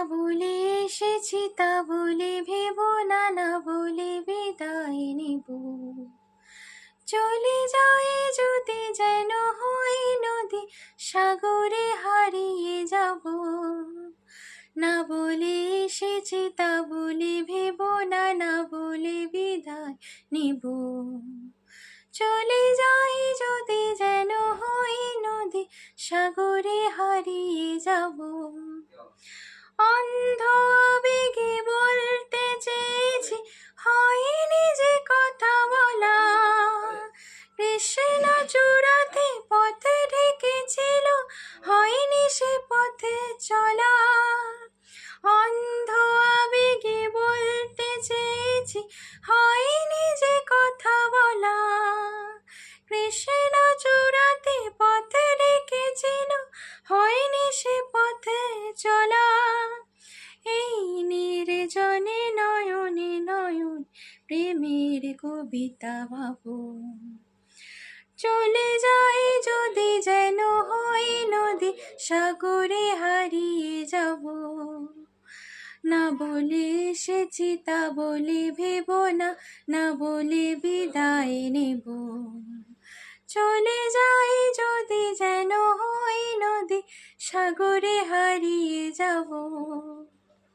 বলে এসেছি তা বলে ভেবো না, না বলে বিদায় নেব। চলে যায় যদি যেন হই নদী, সাগরে হারিয়ে যাব। না বলে এসেছি তা বলে ভেবো না, না বলে বিদায় নিব। চলে যাই যদি যেন হই নদী, সাগরে হারিয়ে যাব। অন্ধ আবেগে বলতে চেয়েছি, হয়নি যে কথা বলা। কৃষ্ণ চূড়াতে পথে ঢেকেছিল, হয়নি সে পথে চলা। অন্ধ আবেগে বলতে চেয়েছি, হয়নি যে কথা বলা। কৃষ্ণ চূড়াতে পথে ঢেকেছিল, হয়নি সে পথে চলা। এই নির্জনে নয়নে নয়ন প্রেমের কবিতা ভাবো। চলে যাই যদি যেন হই নদী, সাগরে হারিয়ে যাব। না বলে এসেছি তা বলে ভেবো না, না বলে বিদায় নেব। চলে যাই যদি যেন হই নদী, সাগরে হারিয়ে যাব।